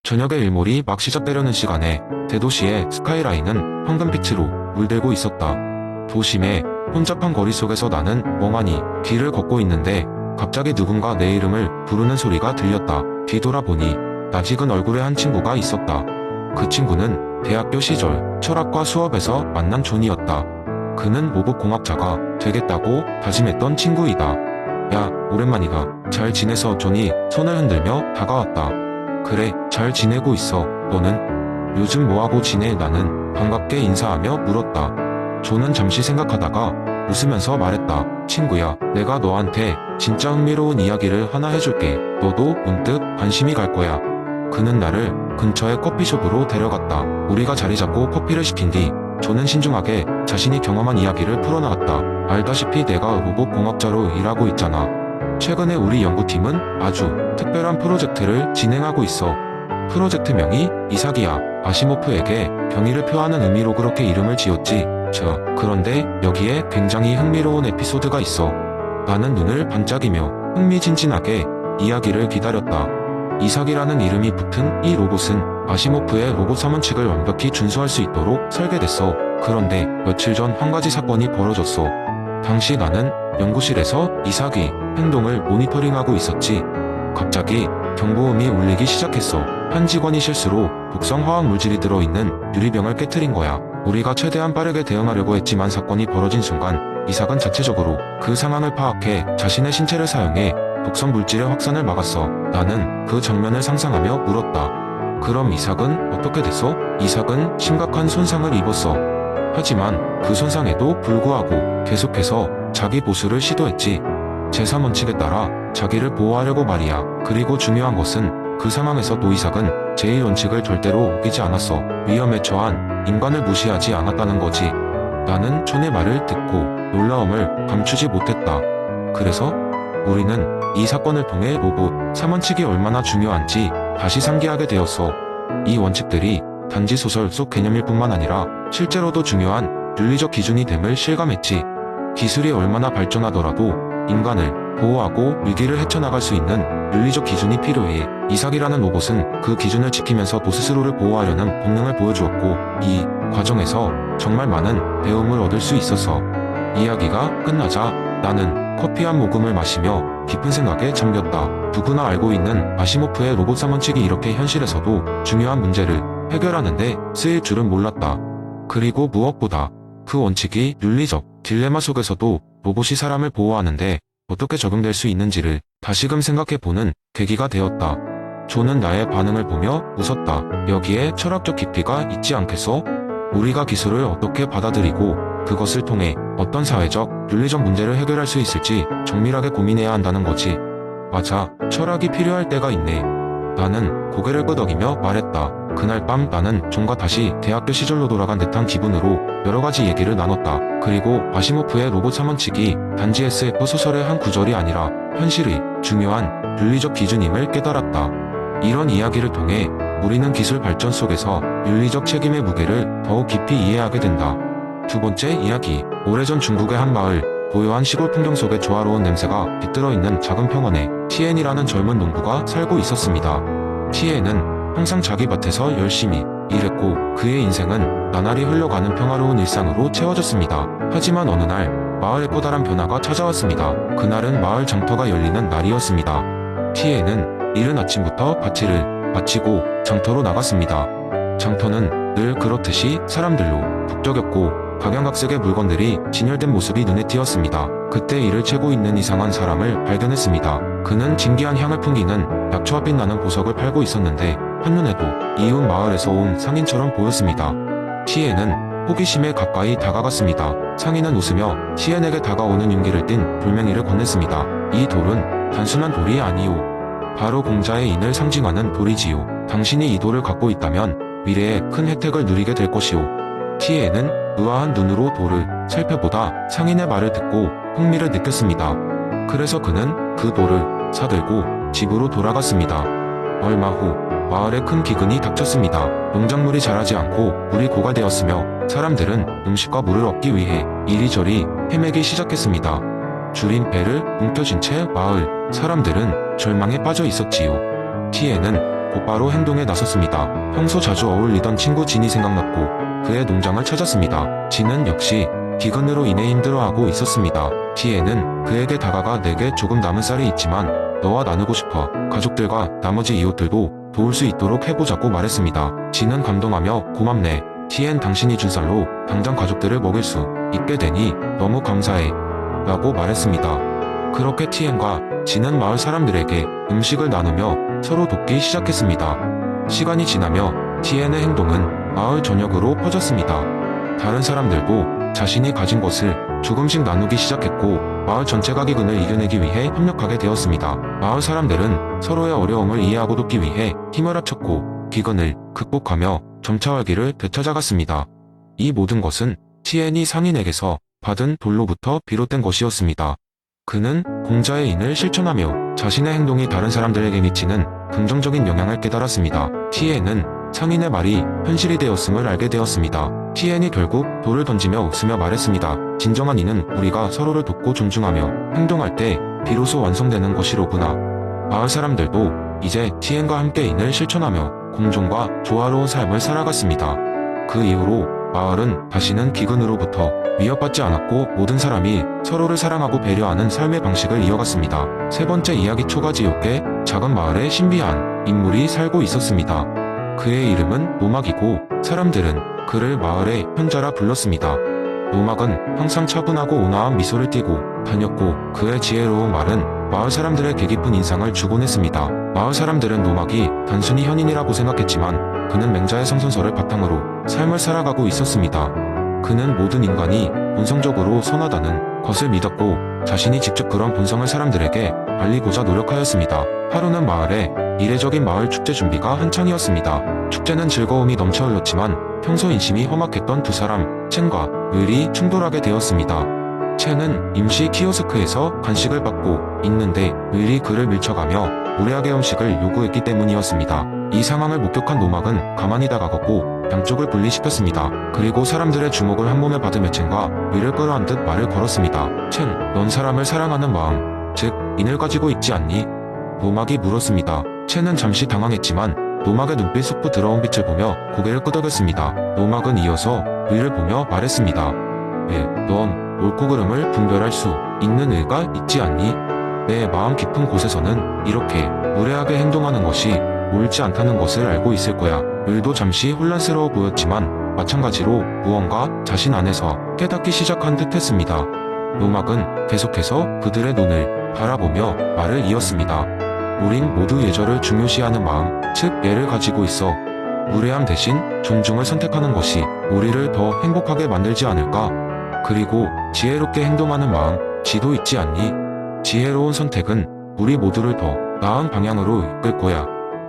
저녁의 일몰이 막 시작되려는 시간에 대도시의 스카이라인은 황금빛으로 물들고 있었다. 도심의 혼잡한 거리 속에서 나는 멍하니 길을 걷고 있는데 갑자기 누군가 내 이름을 부르는 소리가 들렸다. 뒤돌아보니 낯익은 얼굴의 한 친구가 있었다. 그 친구는 대학교 시절 철학과 수업에서 만난 존이었다. 그는 로봇공학자가 되겠다고 다짐했던 친구이다. 야, 오랜만이다. 잘 지내서? 존이 손을 흔들며 다가왔다. 그래, 잘 지내고 있어. 너는? 요즘 뭐하고 지내? 나는 반갑게 인사하며 물었다. 존은 잠시 생각하다가 웃으면서 말했다. 친구야, 내가 너한테 진짜 흥미로운 이야기를 하나 해줄게. 너도 문득 관심이 갈 거야. 그는 나를 근처의 커피숍으로 데려갔다. 우리가 자리 잡고 커피를 시킨 뒤 존은 신중하게 자신이 경험한 이야기를 풀어나갔다. 알다시피 내가 로봇공학자로 일하고 있잖아. 최근에 우리 연구팀은 아주 특별한 프로젝트를 진행하고 있어. 프로젝트명이 이삭이야. 아시모프에게 경의를 표하는 의미로 그렇게 이름을 지었지. 그런데 여기에 굉장히 흥미로운 에피소드가 있어. 나는 눈을 반짝이며 흥미진진하게 이야기를 기다렸다. 이삭이라는 이름이 붙은 이 로봇은 아시모프의 로봇 사문칙을 완벽히 준수할 수 있도록 설계됐어. 그런데 며칠 전 한 가지 사건이 벌어졌어. 당시 나는 연구실에서 이삭이 행동을 모니터링하고 있었지. 갑자기 경보음이 울리기 시작했어. 한 직원이 실수로 독성 화학 물질이 들어있는 유리병을 깨트린 거야. 우리가 최대한 빠르게 대응하려고 했지만 사건이 벌어진 순간 이삭은 자체적으로 그 상황을 파악해 자신의 신체를 사용해 독성 물질의 확산을 막았어. 나는 그 장면을 상상하며 물었다. 그럼 이삭은 어떻게 됐어? 이삭은 심각한 손상을 입었어. 하지만 그 손상에도 불구하고 계속해서 자기 보수를 시도했지. 제3원칙에 따라 자기를 보호하려고 말이야. 그리고 중요한 것은 그 상황에서도 이삭은 제1원칙을 절대로 어기지 않았어. 위험에 처한 인간을 무시하지 않았다는 거지. 나는 존의 말을 듣고 놀라움을 감추지 못했다. 그래서 우리는 이 사건을 통해 로봇 3원칙이 얼마나 중요한지 다시 상기하게 되었어. 이 원칙들이 단지 소설 속 개념일 뿐만 아니라 실제로도 중요한 윤리적 기준이 됨을 실감했지. 기술이 얼마나 발전하더라도 인간을 보호하고 위기를 헤쳐나갈 수 있는 윤리적 기준이 필요해. 이삭이라는 로봇은 그 기준을 지키면서도 스스로를 보호하려는 본능을 보여주었고, 이 과정에서 정말 많은 배움을 얻을 수 있어서 이야기가 끝나자 나는 커피 한 모금을 마시며 깊은 생각에 잠겼다. 누구나 알고 있는 아시모프의 로봇 3원칙이 이렇게 현실에서도 중요한 문제를 해결하는데 쓰일 줄은 몰랐다. 그리고 무엇보다 그 원칙이 윤리적 딜레마 속에서도 로봇이 사람을 보호하는데 어떻게 적용될 수 있는지를 다시금 생각해보는 계기가 되었다. 존은 나의 반응을 보며 웃었다. 여기에 철학적 깊이가 있지 않겠어? 우리가 기술을 어떻게 받아들이고 그것을 통해 어떤 사회적, 윤리적 문제를 해결할 수 있을지 정밀하게 고민해야 한다는 거지. 맞아, 철학이 필요할 때가 있네. 나는 고개를 끄덕이며 말했다. 그날 밤 나는 존과 다시 대학교 시절로 돌아간 듯한 기분으로 여러 가지 얘기를 나눴다. 그리고 아시모프의 로봇 3원칙이 단지 SF 소설의 한 구절이 아니라 현실의 중요한 윤리적 기준임을 깨달았다. 이런 이야기를 통해 우리는 기술 발전 속에서 윤리적 책임의 무게를 더욱 깊이 이해하게 된다. 두 번째 이야기. 오래전 중국의 한 마을, 고요한 시골 풍경 속에 조화로운 냄새가 깃들어 있는 작은 평원에 티엔이라는 젊은 농부가 살고 있었습니다. 티엔은 항상 자기 밭에서 열심히 일했고 그의 인생은 나날이 흘러가는 평화로운 일상으로 채워졌습니다. 하지만 어느 날 마을에 커다란 변화가 찾아왔습니다. 그날은 마을 장터가 열리는 날이었습니다. 티엔은 이른 아침부터 밭일을 마치고 장터로 나갔습니다. 장터는 늘 그렇듯이 사람들로 북적였고 각양각색의 물건들이 진열된 모습이 눈에 띄었습니다. 그때 이를 채고 있는 이상한 사람을 발견했습니다. 그는 진기한 향을 풍기는 약초와 빛나는 보석을 팔고 있었는데 한눈에도 이웃 마을에서 온 상인처럼 보였습니다. 티엔은 호기심에 가까이 다가갔습니다. 상인은 웃으며 티엔에게 다가오는 용기를 띤 돌멩이를 건넸습니다. 이 돌은 단순한 돌이 아니오. 바로 공자의 인을 상징하는 돌이지요. 당신이 이 돌을 갖고 있다면 미래에 큰 혜택을 누리게 될 것이오. 티엔은 의아한 눈으로 돌을 살펴보다 상인의 말을 듣고 흥미를 느꼈습니다. 그래서 그는 그 돌을 사들고 집으로 돌아갔습니다. 얼마 후 마을에 큰 기근이 닥쳤습니다. 농작물이 자라지 않고 물이 고갈되었으며 사람들은 음식과 물을 얻기 위해 이리저리 헤매기 시작했습니다. 줄인 배를 움켜쥔 채 마을 사람들은 절망에 빠져 있었지요. 티엔은 곧바로 행동에 나섰습니다. 평소 자주 어울리던 친구 진이 생각났고 그의 농장을 찾았습니다. 진은 역시 기근으로 인해 힘들어하고 있었습니다. T에는 그에게 다가가 내게 조금 남은 쌀이 있지만 너와 나누고 싶어. 가족들과 나머지 이웃들도 도울 수 있도록 해보자고 말했습니다. 진은 감동하며 고맙네. T엔 당신이 준 쌀로 당장 가족들을 먹일 수 있게 되니 너무 감사해. 라고 말했습니다. 그렇게 T엔과 진은 마을 사람들에게 음식을 나누며 서로 돕기 시작했습니다. 시간이 지나며 T엔의 행동은 마을 전역으로 퍼졌습니다. 다른 사람들도 자신이 가진 것을 조금씩 나누기 시작했고 마을 전체가 기근을 이겨내기 위해 협력하게 되었습니다. 마을 사람들은 서로의 어려움을 이해하고 돕기 위해 힘을 합쳤고 기근을 극복하며 점차 활기를 되찾아갔습니다. 이 모든 것은 T엔이 상인에게서 받은 돌로부터 비롯된 것이었습니다. 그는 공자의 인을 실천하며 자신의 행동이 다른 사람들에게 미치는 긍정적인 영향을 깨달았습니다. T엔은 상인의 말이 현실이 되었음을 알게 되었습니다. T엔이 결국 돌을 던지며 웃으며 말했습니다. 진정한 인은 우리가 서로를 돕고 존중하며 행동할 때 비로소 완성되는 것이로구나. 마을 사람들도 이제 T엔과 함께 인을 실천하며 공존과 조화로운 삶을 살아갔습니다. 그 이후로 마을은 다시는 기근으로부터 위협받지 않았고 모든 사람이 서로를 사랑하고 배려하는 삶의 방식을 이어갔습니다. 세 번째 이야기 초가지옥에 작은 마을에 신비한 인물이 살고 있었습니다. 그의 이름은 노막이고 사람들은 그를 마을의 현자라 불렀습니다. 노막은 항상 차분하고 온화한 미소를 띠고 다녔고 그의 지혜로운 말은 마을 사람들의 깊은 인상을 주곤 했습니다. 마을 사람들은 노막이 단순히 현인이라고 생각했지만 그는 맹자의 성선설을 바탕으로 삶을 살아가고 있었습니다. 그는 모든 인간이 본성적으로 선하다는 것을 믿었고 자신이 직접 그런 본성을 사람들에게 알리고자 노력하였습니다. 하루는 마을에 이례적인 마을 축제 준비가 한창이었습니다. 축제는 즐거움이 넘쳐 흘렀지만 평소 인심이 험악했던 두 사람, 첸과 을이 충돌하게 되었습니다. 첸은 임시 키오스크에서 간식을 받고 있는데 을이 그를 밀쳐가며 무례하게 음식을 요구했기 때문이었습니다. 이 상황을 목격한 노막은 가만히 다가갔고 양쪽을 분리시켰습니다. 그리고 사람들의 주목을 한 몸에 받으며 첸과 을을 끌어안듯 말을 걸었습니다. 첸, 넌 사람을 사랑하는 마음, 즉 인을 가지고 있지 않니? 노막이 물었습니다. 첸은 잠시 당황했지만 노막의 눈빛 속 부드러운 빛을 보며 고개를 끄덕였습니다. 노막은 이어서 을을 보며 말했습니다. 왜, 넌 옳고 그름을 분별할 수 있는 의가 있지 않니? 내 마음 깊은 곳에서는 이렇게 무례하게 행동하는 것이 옳지 않다는 것을 알고 있을 거야. 을도 잠시 혼란스러워 보였지만 마찬가지로 무언가 자신 안에서 깨닫기 시작한 듯 했습니다. 노막은 계속해서 그들의 눈을 바라보며 말을 이었습니다. 우린 모두 예절을 중요시하는 마음, 즉 예를 가지고 있어. 무례함 대신 존중을 선택하는 것이 우리를 더 행복하게 만들지 않을까? 그리고 지혜롭게 행동하는 마음, 지도 있지 않니? 지혜로운 선택은 우리 모두를 더 나은 방향으로 이끌 거야.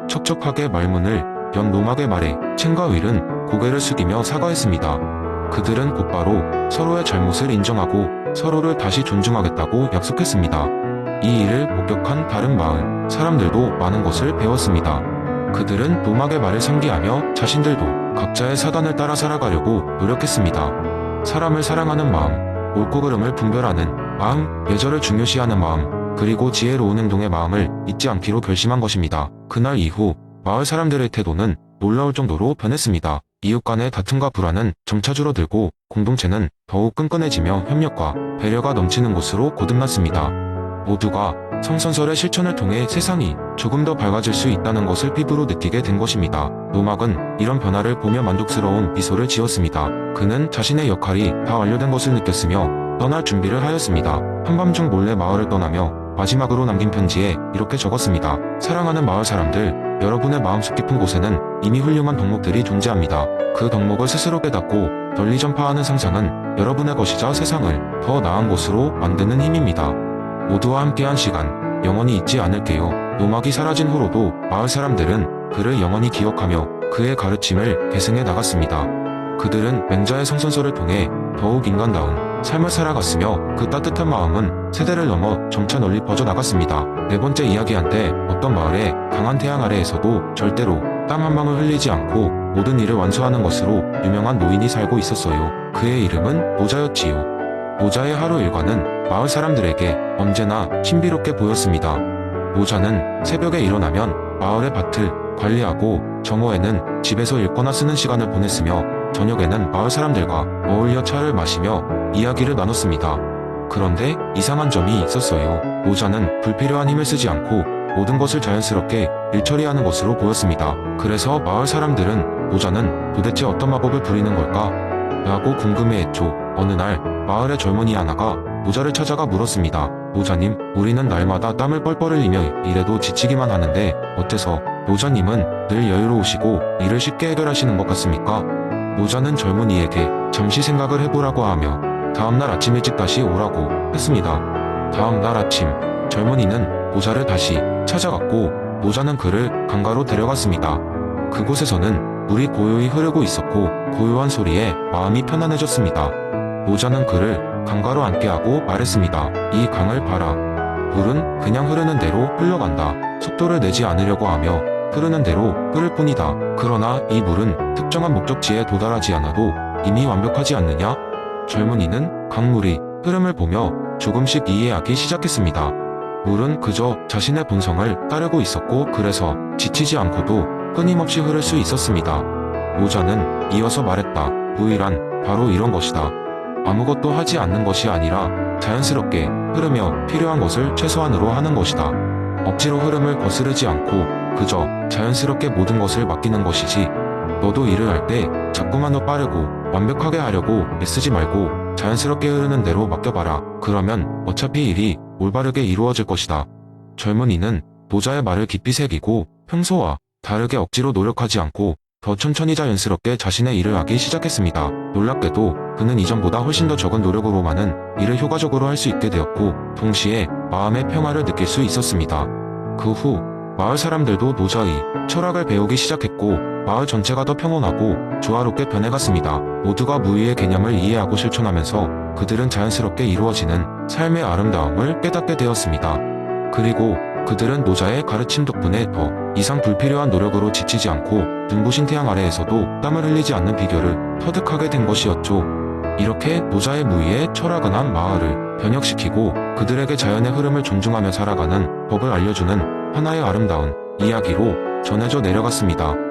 척척하게 말문을 연 노막의 말에 첸과 을은 고개를 숙이며 사과했습니다. 그들은 곧바로 서로의 잘못을 인정하고 서로를 다시 존중하겠다고 약속했습니다. 이 일을 목격한 다른 마을 사람들도 많은 것을 배웠습니다. 그들은 노막의 말을 상기하며 자신들도 각자의 사단을 따라 살아가려고 노력했습니다. 사람을 사랑하는 마음, 옳고 그름을 분별하는 마음, 예절을 중요시하는 마음, 그리고 지혜로운 행동의 마음을 잊지 않기로 결심한 것입니다. 그날 이후 마을 사람들의 태도는 놀라울 정도로 변했습니다. 이웃 간의 다툼과 불화는 점차 줄어들고 공동체는 더욱 끈끈해지며 협력과 배려가 넘치는 곳으로 거듭났습니다. 모두가 성선설의 실천을 통해 세상이 조금 더 밝아질 수 있다는 것을 피부로 느끼게 된 것입니다. 노막은 이런 변화를 보며 만족스러운 미소를 지었습니다. 그는 자신의 역할이 다 완료된 것을 느꼈으며 떠날 준비를 하였습니다. 한밤중 몰래 마을을 떠나며 마지막으로 남긴 편지에 이렇게 적었습니다. 사랑하는 마을 사람들, 여러분의 마음속 깊은 곳에는 이미 훌륭한 덕목들이 존재합니다. 그 덕목을 스스로 깨닫고 널리 전파하는 상상은 여러분의 것이자 세상을 더 나은 곳으로 만드는 힘입니다. 모두와 함께한 시간, 영원히 잊지 않을게요. 노막이 사라진 후로도 마을 사람들은 그를 영원히 기억하며 그의 가르침을 계승해 나갔습니다. 그들은 맹자의 성선설을 통해 더욱 인간다운 삶을 살아갔으며 그 따뜻한 마음은 세대를 넘어 점차 널리 퍼져나갔습니다. 네 번째 이야기한테 어떤 마을에 강한 태양 아래에서도 절대로 땀 한 방울 흘리지 않고 모든 일을 완수하는 것으로 유명한 노인이 살고 있었어요. 그의 이름은 모자였지요. 모자의 하루 일과는 마을 사람들에게 언제나 신비롭게 보였습니다. 모자는 새벽에 일어나면 마을의 밭을 관리하고 정오에는 집에서 읽거나 쓰는 시간을 보냈으며 저녁에는 마을 사람들과 어울려 차를 마시며 이야기를 나눴습니다. 그런데 이상한 점이 있었어요. 모자는 불필요한 힘을 쓰지 않고 모든 것을 자연스럽게 일처리하는 것으로 보였습니다. 그래서 마을 사람들은 모자는 도대체 어떤 마법을 부리는 걸까? 라고 궁금해했죠. 어느 날 마을의 젊은이 하나가 모자를 찾아가 물었습니다. 모자님, 우리는 날마다 땀을 뻘뻘 흘리며 일해도 지치기만 하는데 어째서 모자님은 늘 여유로우시고 일을 쉽게 해결하시는 것 같습니까? 모자는 젊은이에게 잠시 생각을 해보라고 하며 다음날 아침 일찍 다시 오라고 했습니다. 다음날 아침 젊은이는 모자를 다시 찾아갔고 모자는 그를 강가로 데려갔습니다. 그곳에서는 물이 고요히 흐르고 있었고 고요한 소리에 마음이 편안해졌습니다. 모자는 그를 강가로 앉게 하고 말했습니다. 이 강을 봐라. 물은 그냥 흐르는 대로 흘러간다. 속도를 내지 않으려고 하며 흐르는 대로 흐를 뿐이다. 그러나 이 물은 특정한 목적지에 도달하지 않아도 이미 완벽하지 않느냐? 젊은이는 강물이 흐름을 보며 조금씩 이해하기 시작했습니다. 물은 그저 자신의 본성을 따르고 있었고 그래서 지치지 않고도 끊임없이 흐를 수 있었습니다. 모자는 이어서 말했다. 무의란 바로 이런 것이다. 아무것도 하지 않는 것이 아니라 자연스럽게 흐르며 필요한 것을 최소한으로 하는 것이다. 억지로 흐름을 거스르지 않고 그저 자연스럽게 모든 것을 맡기는 것이지. 너도 일을 할 때 자꾸만 더 빠르고 완벽하게 하려고 애쓰지 말고 자연스럽게 흐르는 대로 맡겨봐라. 그러면 어차피 일이 올바르게 이루어질 것이다. 젊은이는 모자의 말을 깊이 새기고 평소와 다르게 억지로 노력하지 않고 더 천천히 자연스럽게 자신의 일을 하기 시작했습니다. 놀랍게도 그는 이전보다 훨씬 더 적은 노력으로만은 일을 효과적으로 할 수 있게 되었고 동시에 마음의 평화를 느낄 수 있었습니다. 그 후 마을 사람들도 모자의 철학을 배우기 시작했고 마을 전체가 더 평온하고 조화롭게 변해갔습니다. 모두가 무의의 개념을 이해하고 실천하면서 그들은 자연스럽게 이루어지는 삶의 아름다움을 깨닫게 되었습니다. 그리고 그들은 모자의 가르침 덕분에 더 이상 불필요한 노력으로 지치지 않고 눈부신 태양 아래에서도 땀을 흘리지 않는 비결을 터득하게 된 것이었죠. 이렇게 모자의 무의의 철학은 한 마을을 변혁시키고 그들에게 자연의 흐름을 존중하며 살아가는 법을 알려주는 하나의 아름다운 이야기로 전해져 내려갔습니다.